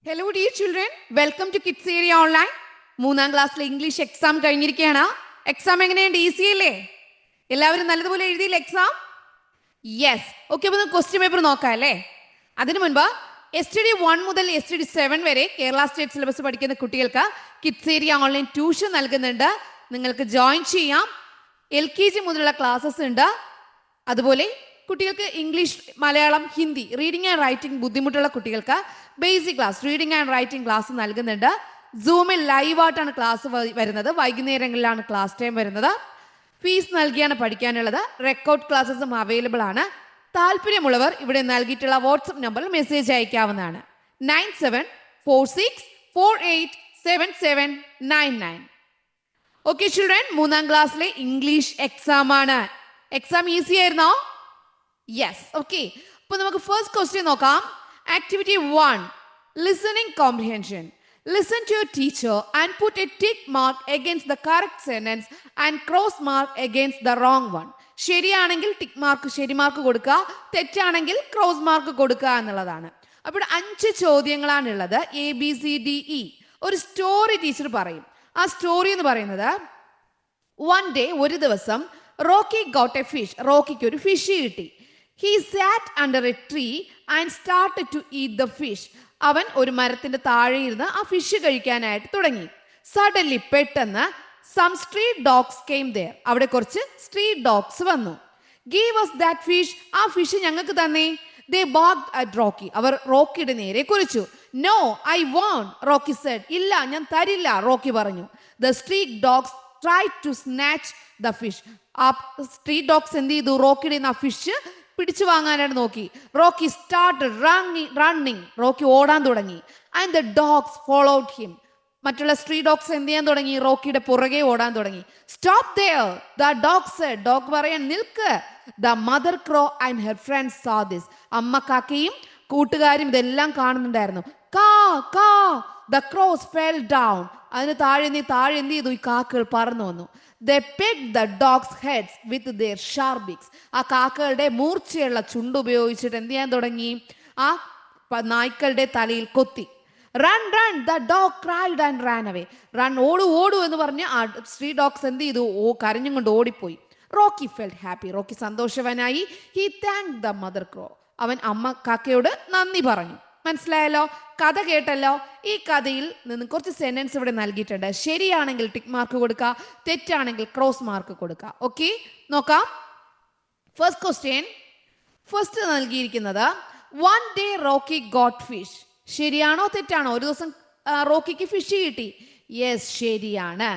Hello dear children, welcome to Kids Area Online. മൂന്നാം ക്ലാസ്സിലെ English exam കഴിഞ്ഞിരിക്കുകയാണ്. Exam എങ്ങനെയുണ്ട്? ഈസി അല്ലേ? എല്ലാവരും നല്ലതുപോലെ എഴുതിയില്ല എക്സാം? യെസ്. ഓക്കെ, അപ്പോൾ നമുക്ക് ക്വസ്റ്റ്യൻ പേപ്പർ നോക്കാം അല്ലേ? അതിനു മുൻപ് STD 1 മുതൽ STD 7 വരെ കേരള സ്റ്റേറ്റ് സിലബസ് പഠിക്കുന്ന കുട്ടികൾക്ക് കിഡ്സ് ഏരിയ ഓൺലൈൻ ട്യൂഷൻ നൽകുന്നുണ്ട്. നിങ്ങൾക്ക് ജോയിൻ ചെയ്യാം. LKG മുതലുള്ള ക്ലാസ്സസ് ഉണ്ട്. അതുപോലെ കുട്ടികൾക്ക് English, Malayalam, Hindi, reading and writing ബുദ്ധിമുട്ടുള്ള കുട്ടികൾക്ക് basic class, reading and writing class നൽകുന്നുണ്ട്. സൂമിൽ ലൈവായിട്ടാണ് ക്ലാസ് വരുന്നത്. വൈകുന്നേരങ്ങളിലാണ് ക്ലാസ് ടൈം വരുന്നത്. ഫീസ് നൽകിയാണ് പഠിക്കാനുള്ളത്. റെക്കോർഡ് ക്ലാസ്സസും അവൈലബിൾ ആണ്. താല്പര്യമുള്ളവർ ഇവിടെ നൽകിയിട്ടുള്ള വാട്സപ്പ് നമ്പറിൽ മെസ്സേജ് അയക്കാവുന്നതാണ്. 9746487799. ഓക്കെ ചിൽഡ്രൻ, മൂന്നാം ക്ലാസ്സിലെ ഇംഗ്ലീഷ് എക്സാം ആണ്. എക്സാം ഈസി ആയിരുന്നോ? യെസ്. ഓക്കെ, അപ്പോൾ നമുക്ക് ഫസ്റ്റ് ക്വസ്റ്റ്യൻ നോക്കാം. Activity 1, listening comprehension. Listen to your teacher and put a tick mark against the correct sentence and cross mark against the wrong one. ശരിയാണെങ്കിൽ tick mark, ശരി mark കൊടുക്കുക. തെറ്റാണെങ്കിൽ cross mark കൊടുക്കുക എന്നുള്ളതാണ്. അപ്പോൾ 5 ചോദ്യങ്ങളാണുള്ളത്. ABCDE. ഒരു story teacher പറയും. ആ സ്റ്റോറി എന്ന് പറയുന്നത്, വൺ ഡേ, ഒരു ദിവസം, റോക്കി ഗോട്ട് എ ഫിഷ്. റോക്കിക്ക് ഒരു ഫിഷ് കിട്ടി. He sat under a tree and started to eat the fish. അവൻ ഒരു മരത്തിന്റെ താഴെ ഇരുന്ന് ആ ഫിഷ് കഴിക്കാനായിട്ട് തുടങ്ങി. സഡൻലി, പെട്ടെന്ന്, some street dogs came there. അവിടെ കുറച്ച് സ്ട്രീറ്റ് ഡോഗ്സ് വന്നു. Give us that fish. ആ ഫിഷ് ഞങ്ങൾക്ക് തന്നേ. They barked at Rocky. അവർ റോക്കിയുടെ നേരെ കുരച്ചു. No, I won't, Rocky said. ഇല്ല, ഞാൻ തരില്ല, റോക്കി പറഞ്ഞു. The street dogs tried to snatch the fish. ആ സ്ട്രീറ്റ് ഡോഗ്സ് എന്ത് ചെയ്തു? റോക്കിയുടെ ആ ഫിഷ് പിടിച്ചു വാങ്ങാനായിട്ട് നോക്കി. Rocky started running. റോക്കി ഓടാൻ തുടങ്ങി. And the dogs followed him. മറ്റുള്ള സ്ട്രീറ്റ് ഡോഗ്സ് എന്ത് ചെയ്യാൻ തുടങ്ങി? റോക്കിയുടെ പുറകെ ഓടാൻ തുടങ്ങി. Stop there, the dog said. Dog പറയാൻ, നിൽക്ക്. The mother crow and her friends saw this. അമ്മ കാക്കയും കൂട്ടുകാരും ഇതെല്ലാം കാണുന്നുണ്ടായിരുന്നു. കാ കാ, ദ ക്രോസ് ഫെൽ ഡൗൺ. അതിന് താഴെ എന്ത് ചെയ്തു? ഈ കാക്കകൾ പറന്നു വന്നു. They pecked the dogs' heads with their sharp beaks. ആ കാക്കകളുടെ മൂർച്ചയുള്ള ചുണ്ട് ഉപയോഗിച്ചിട്ട് എന്ത് ചെയ്യാൻ തുടങ്ങി? ആ നായ്ക്കളുടെ തലയിൽ കൊത്തി. Run, run, the dog cried and ran away. Run, ഓടു എന്ന് പറഞ്ഞ് ആ സ്ട്രീറ്റ് ഡോഗ്സ് എന്ത് ചെയ്തു? കരഞ്ഞും കൊണ്ട് ഓടിപ്പോയി. Rocky felt happy. റോക്കി സന്തോഷവാനായി. He thanked the mother crow. അവൻ അമ്മ കാക്കയോട് നന്ദി പറഞ്ഞു. മനസ്സിലായല്ലോ? കഥ കേട്ടല്ലോ? ഈ കഥയിൽ നിന്ന് കുറച്ച് സെന്റൻസ് ഇവിടെ നൽകിയിട്ടുണ്ട്. ശരിയാണെങ്കിൽ ടിക്ക് മാർക്ക് കൊടുക്കുക, തെറ്റാണെങ്കിൽ ക്രോസ് മാർക്ക് കൊടുക്കുക. ഓക്കെ, നോക്കാം. First question. ഫസ്റ്റ് നൽകിയിരിക്കുന്നത്, one day Rocky got fish. ശരിയാണോ തെറ്റാണോ? ഒരു ദിവസം റോക്കിക്ക് ഫിഷ് കിട്ടി. യെസ്, ശരിയാണ്.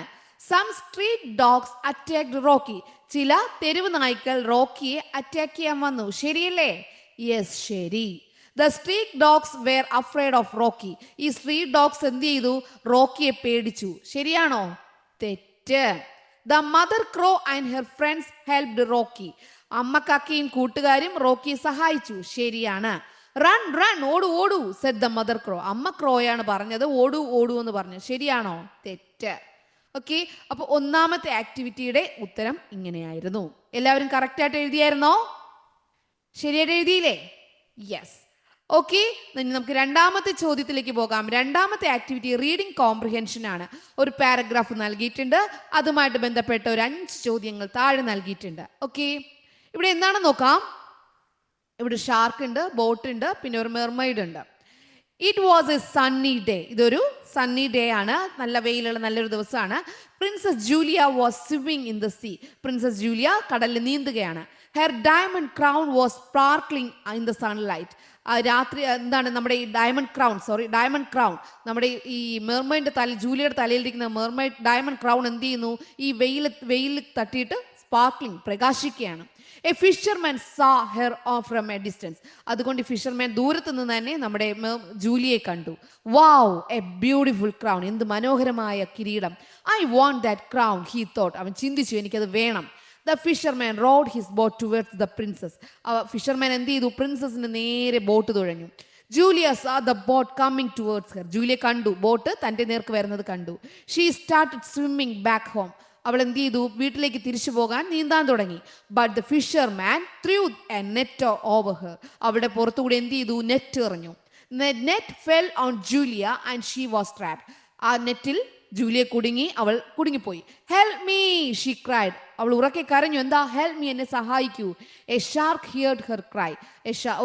Some street dogs attacked Rocky. ചില തെരുവ് നായ്ക്കൾ റോക്കിയെ അറ്റാക്ക് ചെയ്യാൻ വന്നു. ശരിയല്ലേ? യെസ്, ശരി. The street dogs were afraid of Rocky. ഈ സ്ട്രീറ്റ് ഡോഗ്സ് എന്ത് ചെയ്തു? റോക്കിയെ പേടിച്ചു. ശരിയാണോ? തെറ്റ്. The mother crow and her friends helped Rocky. അമ്മ കാക്കയും കൂട്ടുകാരും റോക്കിയെ സഹായിച്ചു. ശരിയാണ്. Run, run, ഓടു, said the mother crow. അമ്മ ക്രോയാണ് പറഞ്ഞത് ഓടു എന്ന് പറഞ്ഞു. ശരിയാണോ? തെറ്റ്. ഓക്കെ, അപ്പോൾ ഒന്നാമത്തെ ആക്ടിവിറ്റിയുടെ ഉത്തരം ഇങ്ങനെയായിരുന്നു. എല്ലാവരും കറക്റ്റായിട്ട് എഴുതിയായിരുന്നോ? ശരിയായിട്ട് എഴുതിയില്ലേ? യെസ്. ഓക്കെ, നമുക്ക് രണ്ടാമത്തെ ചോദ്യത്തിലേക്ക് പോകാം. രണ്ടാമത്തെ ആക്ടിവിറ്റി റീഡിംഗ് കോംപ്രിഹെൻഷൻ ആണ്. ഒരു പാരഗ്രാഫ് നൽകിയിട്ടുണ്ട്. അതുമായിട്ട് ബന്ധപ്പെട്ട ഒരു 5 ചോദ്യങ്ങൾ താഴെ നൽകിയിട്ടുണ്ട്. ഓക്കെ, ഇവിടെ എന്താണെന്ന് നോക്കാം. ഇവിടെ ഷാർക്ക് ഉണ്ട്, ബോട്ട് ഉണ്ട്, പിന്നെ ഒരു മെർമെയ്ഡ് ഉണ്ട്. It was a sunny day. ഇതൊരു സണ്ണി ഡേ ആണ്. നല്ല വെയിലുള്ള നല്ലൊരു ദിവസമാണ്. Princess Julia was swimming in the sea. Princess Julia കടലിൽ നീന്തുകയാണ്. Her diamond crown was sparkling in the sunlight. രാത്രി എന്താണ് നമ്മുടെ ഈ ഡയമണ്ട് ക്രൗൺ നമ്മുടെ ഈ മെർമെയ്ഡിന്റെ ജൂലിയയുടെ തലയിലിരിക്കുന്ന ഡയമണ്ട് ക്രൗൺ എന്ത് ചെയ്യുന്നു? ഈ വെയിൽ തട്ടിയിട്ട് സ്പാർക്ലിംഗ്, പ്രകാശിക്കുകയാണ്. A fisherman saw her from a distance. അതുകൊണ്ട് ഫിഷർമാൻ ദൂരത്തു നിന്ന് തന്നെ നമ്മുടെ ജൂലിയെ കണ്ടു. Wow, a beautiful crown. എന്ത് മനോഹരമായ കിരീടം. I want that crown, he thought. അവൻ ചിന്തിച്ചു, എനിക്കത് വേണം. The fisherman rowed his boat towards the princess. Fisherman എന്ത് ചെയ്തു? പ്രിൻസസിന് നേരെ ബോട്ട് തുഴഞ്ഞു. Julia saw the boat coming towards her. Julia കണ്ടു, ബോട്ട് തൻ്റെ നേർക്ക് വരുന്നത് കണ്ടു. She started swimming back home. അവൾ എന്ത് ചെയ്തു? വീട്ടിലേക്ക് തിരിച്ചു പോകാൻ നീന്താൻ തുടങ്ങി. But the fisherman threw a net over her. അവളുടെ പുറത്തുകൂടി എന്ത് ചെയ്തു? നെറ്റ് എറിഞ്ഞു. The net fell on Julia and she was trapped. ആ നെറ്റിൽ ജൂലിയ കുടുങ്ങി, അവൾ കുടുങ്ങിപ്പോയി. Help me she cried. അവൾ ഉറക്കെ കരഞ്ഞു. എന്താ? ഹെൽപ് മീ, എന്നെ സഹായിക്കൂ. A shark heard her cry.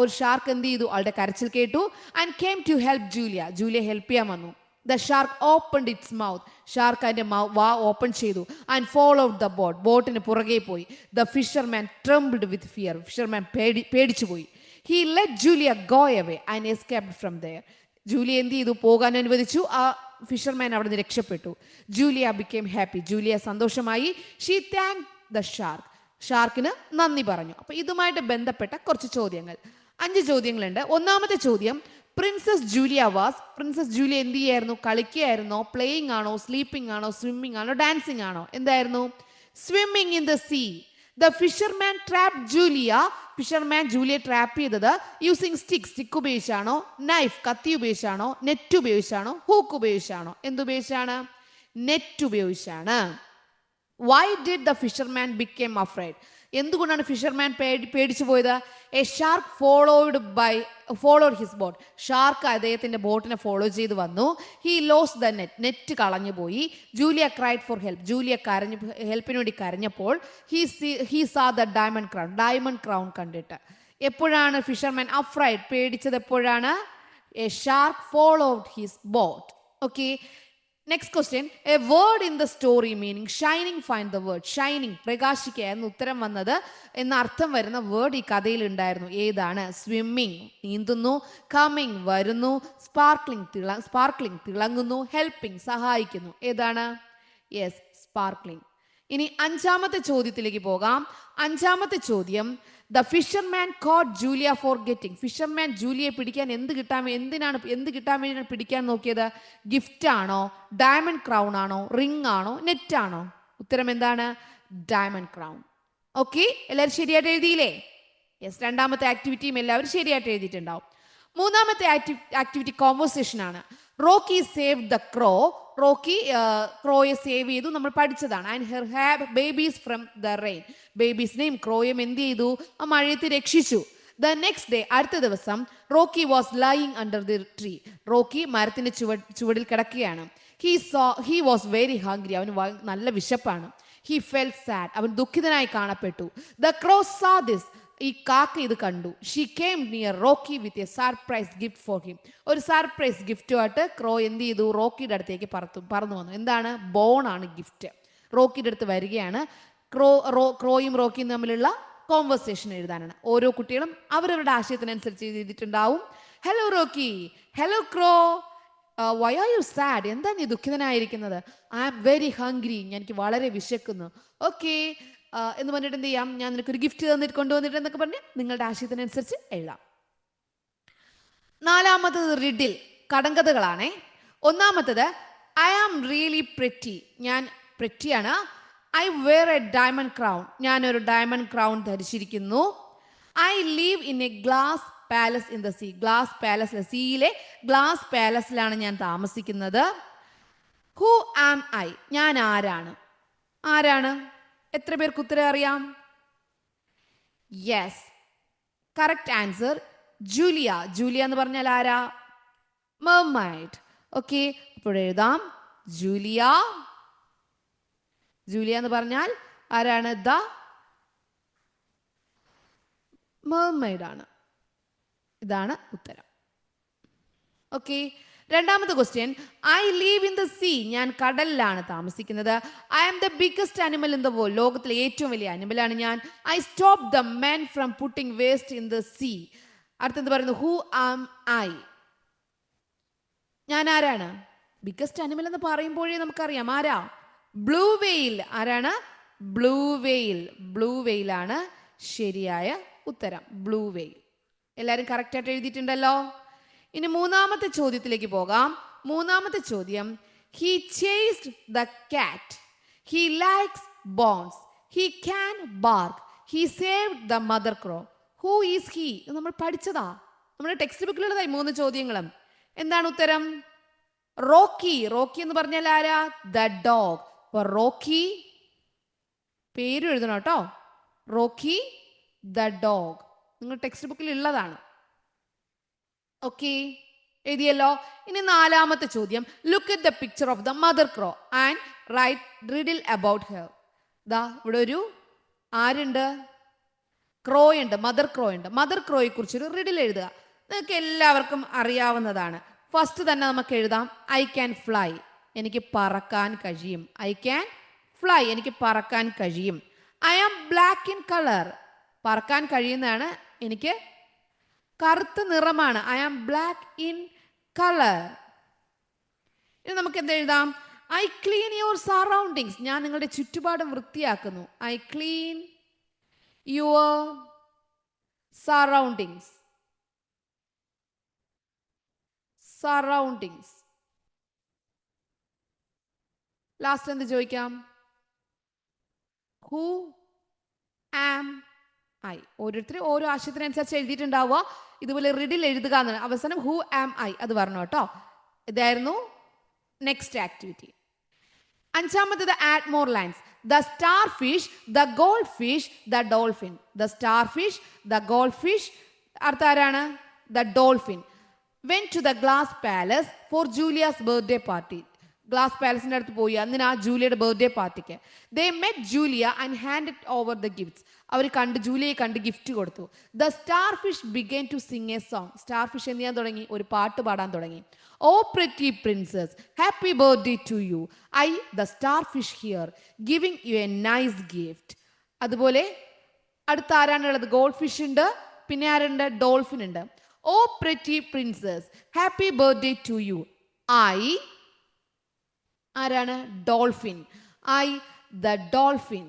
ഒരു ഷാർക്ക് എന്ത് ചെയ്തു? അവളുടെ കരച്ചിൽ കേട്ടു. And came to help Julia. Julia help ചെയ്യാൻ വന്നു. The shark opened its mouth. Shark അതിന്റെ വാ ഓപ്പൺ ചെയ്തു. And followed the boat. ബോട്ടിന് പുറകെ പോയി. The fisherman trembled with fear. Fisherman പേടിച്ചു പോയി. He let Julia go away and escaped from there. Julia എന്ത് ചെയ്തു? പോകാൻ അനുവദിച്ചു. ആ ഫിഷർമാൻ അവിടെ നിന്ന് രക്ഷപ്പെട്ടു. Julia became happy. ജൂലിയ സന്തോഷമായി. She thank the shark. ഷാർക്കിന് നന്ദി പറഞ്ഞു. അപ്പൊ ഇതുമായിട്ട് ബന്ധപ്പെട്ട കുറച്ച് ചോദ്യങ്ങൾ, 5 ചോദ്യങ്ങളുണ്ട്. ഒന്നാമത്തെ ചോദ്യം, പ്രിൻസസ് ജൂലിയ എന്ത് ചെയ്യായിരുന്നു? കളിക്കുകയായിരുന്നോ? പ്ലേയിങ് ആണോ? സ്ലീപ്പിംഗ് ആണോ? സ്വിമ്മിംഗ് ആണോ? ഡാൻസിങ് ആണോ? എന്തായിരുന്നു? Swimming in the sea. The fisherman trap Julia. Fisherman ജൂലിയെ ട്രാപ്പ് ചെയ്തത് യൂസിങ് സ്റ്റിക്ക് ഉപയോഗിച്ചാണോ? നൈഫ്, കത്തി ഉപയോഗിച്ചാണോ? നെറ്റ് ഉപയോഗിച്ചാണോ? ഹൂക്ക് ഉപയോഗിച്ചാണോ? എന്തുപയോഗിച്ചാണ്? നെറ്റ് ഉപയോഗിച്ചാണ്. Why did the fisherman become afraid? എന്തുകൊണ്ടാണ് ഫിഷർമാൻ പേടിച്ചു പോയത്? A shark followed his boat. Shark അദ്ദേഹത്തിന്റെ ബോട്ടിനെ ഫോളോ ചെയ്ത് വന്നു. ഹി ലോസ് ദ നെറ്റ് കളഞ്ഞു പോയി. Julia cried for help. Julia ഹെൽപ്പിന് വേണ്ടി കരഞ്ഞപ്പോൾ he saw the diamond crown കണ്ടിട്ട്. എപ്പോഴാണ് ഫിഷർമാൻ അഫ്രൈഡ്, പേടിച്ചത് എപ്പോഴാണ്? A shark followed his boat. Okay, next question, a word in the story meaning shining. Find the word. Shining, പ്രകാശിക്കുകയായിരുന്നു ഉത്തരം വന്നത് എന്ന അർത്ഥം വരുന്ന വേർഡ് ഈ കഥയിൽ ഉണ്ടായിരുന്നു. ഏതാണ്? സ്വിമ്മിങ്, നീന്തുന്നു. കമ്മിങ്, വരുന്നു. സ്പാർക്ലിംഗ്, തിളങ്ങുന്നു. ഹെൽപ്പിംഗ്, സഹായിക്കുന്നു. ഏതാണ്? Yes, sparkling. ഇനി 5ാമത്തെ ചോദ്യത്തിലേക്ക് പോകാം. 5ാമത്തെ ചോദ്യം, the fisherman caught Julia for getting. Fisherman ജൂലിയെ പിടിക്കാൻ എന്ത് കിട്ടാൻ വേണ്ടിയാണ് പിടിക്കാൻ നോക്കിയത്? ഗിഫ്റ്റ് ആണോ? ഡയമണ്ട് ക്രൗൺ ആണോ? റിംഗ് ആണോ? നെറ്റ് ആണോ? ഉത്തരം എന്താണ്? Diamond crown. ഓക്കെ, എല്ലാവരും ശരിയായിട്ട് എഴുതിയില്ലേ? യെസ്, 2ാമത്തെ ആക്ടിവിറ്റിയും എല്ലാവരും ശരിയായിട്ട് എഴുതിയിട്ടുണ്ടാവും. 3ാമത്തെ ആക്ടിവിറ്റി കോൺവെർസേഷൻ ആണ്. Rocky save the crow. Rocky ക്രോയെ സേവ് ചെയ്തു, നമ്മൾ പഠിച്ചതാണ്. And her have babies from the rain. ബേബീസിനെയും ക്രോയും എന്ത് ചെയ്തു? ആ മഴയത്ത് രക്ഷിച്ചു. ദ നെക്സ്റ്റ് ഡേ, അടുത്ത ദിവസം, Rocky was lying under the tree. Rocky മരത്തിന്റെ ചുവടിൽ കിടക്കുകയാണ്. He was very hungry. അവന് നല്ല വിശപ്പാണ്. He felt sad. അവൻ ദുഃഖിതനായി കാണപ്പെട്ടു. ദ ക്രോ സാ ദിസ്. ഈ കാക്ക ഇത് കണ്ടു. She came near Rocky with a surprise gift for him. ഒരു സർപ്രൈസ് ഗിഫ്റ്റുമായിട്ട് ക്രോ എന്ത് ചെയ്തു? റോക്കിയുടെ അടുത്തേക്ക് പറന്നു വന്നു. എന്താണ്? ബോണാണ് ഗിഫ്റ്റ്. റോക്കിയുടെ അടുത്ത് വരികയാണ്. ക്രോയും റോക്കിയും തമ്മിലുള്ള കോൺവെർസേഷൻ എഴുതാനാണ്. ഓരോ കുട്ടികളും അവരവരുടെ ആശയത്തിനനുസരിച്ച് എഴുതിയിട്ടുണ്ടാവും. Hello Rocky, hello crow, why are you sad? എന്താ നീ ദുഃഖിതനായിരിക്കുന്നത്? I am very hungry. എനിക്ക് വളരെ വിശക്കുന്നു. ഓക്കെ എന്ന് പറഞ്ഞിട്ട് എന്ത് ചെയ്യാം? ഞാൻ നിനക്കൊരു ഗിഫ്റ്റ് കൊണ്ടുവന്നിട്ട് എന്നൊക്കെ പറഞ്ഞ് നിങ്ങളുടെ ആശയത്തിനനുസരിച്ച് എഴുതാം. 4ാമത്തത് റിഡിൽ, കടങ്കഥകളാണേ. 1ാമത്തത്, ഐ ആം റിയലി പ്രെറ്റി. ഞാൻ പ്രെറ്റിയാണ്. I wear a diamond crown. ഞാനൊരു ഡയമണ്ട് ക്രൗൺ ധരിച്ചിരിക്കുന്നു. I live in a glass palace in the sea. Glass palace, സീയിലെ ഗ്ലാസ് പാലസിലാണ് ഞാൻ താമസിക്കുന്നത്. Who am I? ഞാൻ ആരാണ്? എത്ര പേർക്ക് ഉത്തരം അറിയാം? Yes, correct answer Julia. Julia എന്ന് പറഞ്ഞാൽ ആരാ? മെർമൈഡ്. ഓക്കെ, അപ്പോൾ എഴുതാം ജൂലിയ. ജൂലിയ എന്ന് പറഞ്ഞാൽ ആരാണ്? ദ മെർമൈഡ് ആണ്. ഇതാണ് ഉത്തരം. ഓക്കെ, 2ാമത്തെ question, I live in the sea. ഞാൻ കടലിലാണ് താമസിക്കുന്നത്. I am the biggest animal in the world. ലോകത്തിലെ ഏറ്റവും വലിയ അനിമലാണ് ഞാൻ. I stop the men from putting waste in the sea. അടുത്തെന്ത് പറയുന്നു? Who am I? ഞാൻ ആരാണ്? ബിഗ്ഗസ്റ്റ് അനിമൽ എന്ന് പറയുമ്പോഴേ നമുക്കറിയാം ആരാ? Blue whale. ആരാണ്? ബ്ലൂ വെയിൽ ആണ് ശരിയായ ഉത്തരം. Blue whale. എല്ലാവരും കറക്റ്റായിട്ട് എഴുതിയിട്ടുണ്ടല്ലോ. ഇനി 3ാമത്തെ ചോദ്യത്തിലേക്ക് പോകാം. 3ാമത്തെ ചോദ്യം, he chased the cat. He likes bones. He can bark. He saved the mother crow. Who is he? നമ്മൾ പഠിച്ചതാ, നമ്മുടെ ടെക്സ്റ്റ് ബുക്കിലുള്ളതായി 3 ചോദ്യങ്ങളും. എന്താണ് ഉത്തരം? റോക്കി. റോക്കി എന്ന് പറഞ്ഞാൽ ആരാ? The dog. റോക്കി പേര് എഴുതണം കേട്ടോ. റോക്കി ദ ഡോഗ് നിങ്ങൾ ടെക്സ്റ്റ് ബുക്കിൽ ഉള്ളതാണ്. ഓക്കെ, എഴുതിയല്ലോ. ഇനി നാലാമത്തെ ചോദ്യം. Look at the picture of the mother crow and write riddle about her. ദാ ഇവിടെ ഒരു ആരുണ്ട്? ക്രോ ഉണ്ട്, മദർ ക്രോ ഉണ്ട്. മദർ ക്രോയെ കുറിച്ചൊരു റിഡിൽ എഴുതുക. നിങ്ങൾക്ക് എല്ലാവർക്കും അറിയാവുന്നതാണ്. ഫസ്റ്റ് തന്നെ നമുക്ക് എഴുതാം ഐ ക്യാൻ ഫ്ലൈ. എനിക്ക് പറക്കാൻ കഴിയും. ഐ ക്യാൻ ഫ്ലൈ, എനിക്ക് പറക്കാൻ കഴിയും. I am black in colour. പറക്കാൻ കഴിയുന്നതാണ്, എനിക്ക് കറുത്ത നിറമാണ്. I am black in colour. ഇനി നമുക്ക് എന്ത് എഴുതാം? I clean your surroundings. ഞാൻ നിങ്ങളുടെ ചുറ്റുപാടും വൃത്തിയാക്കുന്നു. I clean your surroundings. Surroundings. Last എന്ത് ചോദിക്കാം? Who am I. ഓരോരുത്തരും ഓരോ ആശയത്തിനനുസരിച്ച് എഴുതിയിട്ടുണ്ടാവുക. ഇതുപോലെ റിഡിൽ എഴുതുക എന്നാണ്. അവസാനം ഹൂ ആം ഐ അത് പറഞ്ഞു കേട്ടോ. ഇതായിരുന്നു നെക്സ്റ്റ് ആക്ടിവിറ്റി. അഞ്ചാമത്തത് add more lines. The star fish, the gold fish, the dolphin. The star fish, the gold fish, അടുത്ത ആരാണ്? The dolphin. Went to the glass palace for Julia's birthday party. Glass പാലസിന്റെ അടുത്ത് പോയി എന്തിനാ? ജൂലിയയുടെ birthday പാർട്ടിക്ക്. They met Julia and handed over the gifts. അവർ കണ്ട് ജൂലിയയെ കണ്ട് ഗിഫ്റ്റ് കൊടുത്തു. The star fish began to sing a song. Star fish എന്ത് ചെയ്യാൻ തുടങ്ങി? ഒരു പാട്ട് പാടാൻ തുടങ്ങി. Oh pretty princess, happy birthday to you. I the star fish here giving you a nice gift. അതുപോലെ അടുത്ത ആരാണുള്ളത്? ഗോൾഡ് ഫിഷ് ഉണ്ട്, പിന്നെ ആരുണ്ട്? ഡോൾഫിൻ ഉണ്ട്. Oh pretty princess, happy birthday to you. I ആരാണ്? Dolphin. I the dolphin.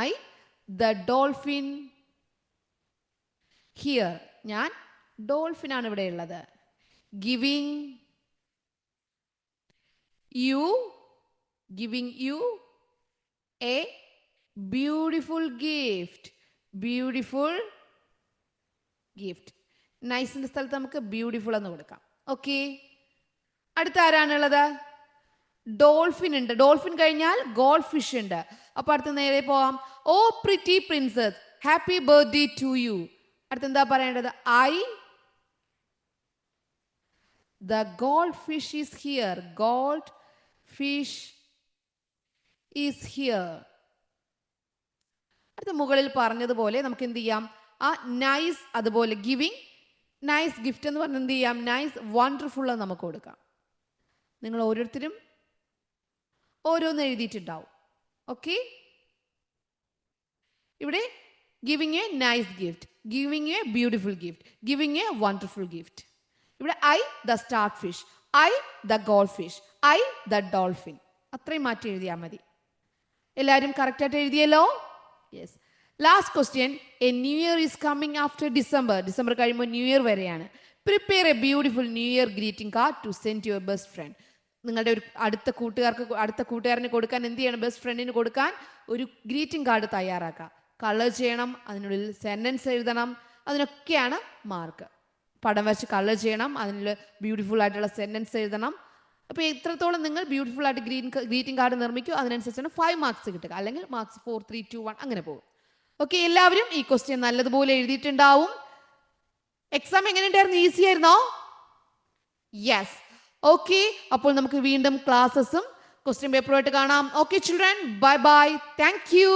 I the dolphin here. ഞാൻ dolphin ആണ് ഇവിടെ ഉള്ളത്. Giving you a beautiful gift. Beautiful gift. നൈസിന്റെ സ്ഥലത്ത് നമുക്ക് ബ്യൂട്ടിഫുൾ എന്ന് കൊടുക്കാം. ഓക്കെ. അടുത്ത ആരാണുള്ളത്? ഡോൾഫിൻ ഉണ്ട്. ഡോൾഫിൻ കഴിഞ്ഞാൽ ഗോൾഡ് ഫിഷ് ഉണ്ട്. അപ്പൊ അടുത്ത് നേരെ പോവാം. Oh pretty princess, happy birthday to you. അടുത്ത് എന്താ പറയേണ്ടത്? I the gold fish is here. Gold fish is here. അടുത്ത മുകളിൽ പറഞ്ഞതുപോലെ നമുക്ക് എന്ത് ചെയ്യാം? ആ നൈസ്, അതുപോലെ ഗിവിംഗ് നൈസ് ഗിഫ്റ്റ് എന്ന് പറഞ്ഞ് എന്ത് ചെയ്യാം? നൈസ് വണ്ടർഫുൾ എന്ന് നമുക്ക് കൊടുക്കാം. നിങ്ങൾ ഓരോരുത്തരും ഓരോന്ന് എഴുതിയിട്ടുണ്ടാവും. ഓക്കെ. ഇവിടെ giving a nice gift, giving a beautiful gift, giving a wonderful gift. ഇവിടെ I the star fish, I the gold fish, I the dolphin. അത്രയും മാറ്റി എഴുതിയാൽ മതി. എല്ലാവരും കറക്റ്റായിട്ട് എഴുതിയല്ലോ? Yes. Last question. A new year is coming after December. December കഴിയുമ്പോൾ new year വരെയാണ്. Prepare a beautiful new year greeting card to send your best friend. നിങ്ങളുടെ ഒരു അടുത്ത കൂട്ടുകാരന് കൊടുക്കാൻ എന്ത് ചെയ്യണം? ബെസ്റ്റ് ഫ്രണ്ടിന് കൊടുക്കാൻ ഒരു ഗ്രീറ്റിംഗ് കാർഡ് തയ്യാറാക്കുക. കളർ ചെയ്യണം, അതിനുള്ളിൽ സെന്റൻസ് എഴുതണം. അതിനൊക്കെയാണ് മാർക്ക്. പടം വരച്ച് കളർ ചെയ്യണം, അതിനുള്ള ബ്യൂട്ടിഫുൾ ആയിട്ടുള്ള സെന്റൻസ് എഴുതണം. അപ്പോൾ എത്രത്തോളം നിങ്ങൾ ബ്യൂട്ടിഫുൾ ആയിട്ട് ഗ്രീറ്റിംഗ് കാർഡ് നിർമ്മിക്കും അതിനനുസരിച്ചാണ് 5 മാർക്സ് കിട്ടുക. അല്ലെങ്കിൽ മാർക്സ് 4, 3, 2, 1 അങ്ങനെ പോകും. ഓക്കെ. എല്ലാവരും ഈ ക്വസ്റ്റ്യൻ നല്ലതുപോലെ എഴുതിയിട്ടുണ്ടാവും. എക്സാം എങ്ങനെയുണ്ടായിരുന്നു? ഈസി ആയിരുന്നോ? യെസ്. ഓക്കെ. അപ്പോൾ നമുക്ക് വീണ്ടും ക്ലാസ്സസും ക്വസ്റ്റ്യൻ പേപ്പറുമായിട്ട് കാണാം. Okay children, bye bye. Thank you.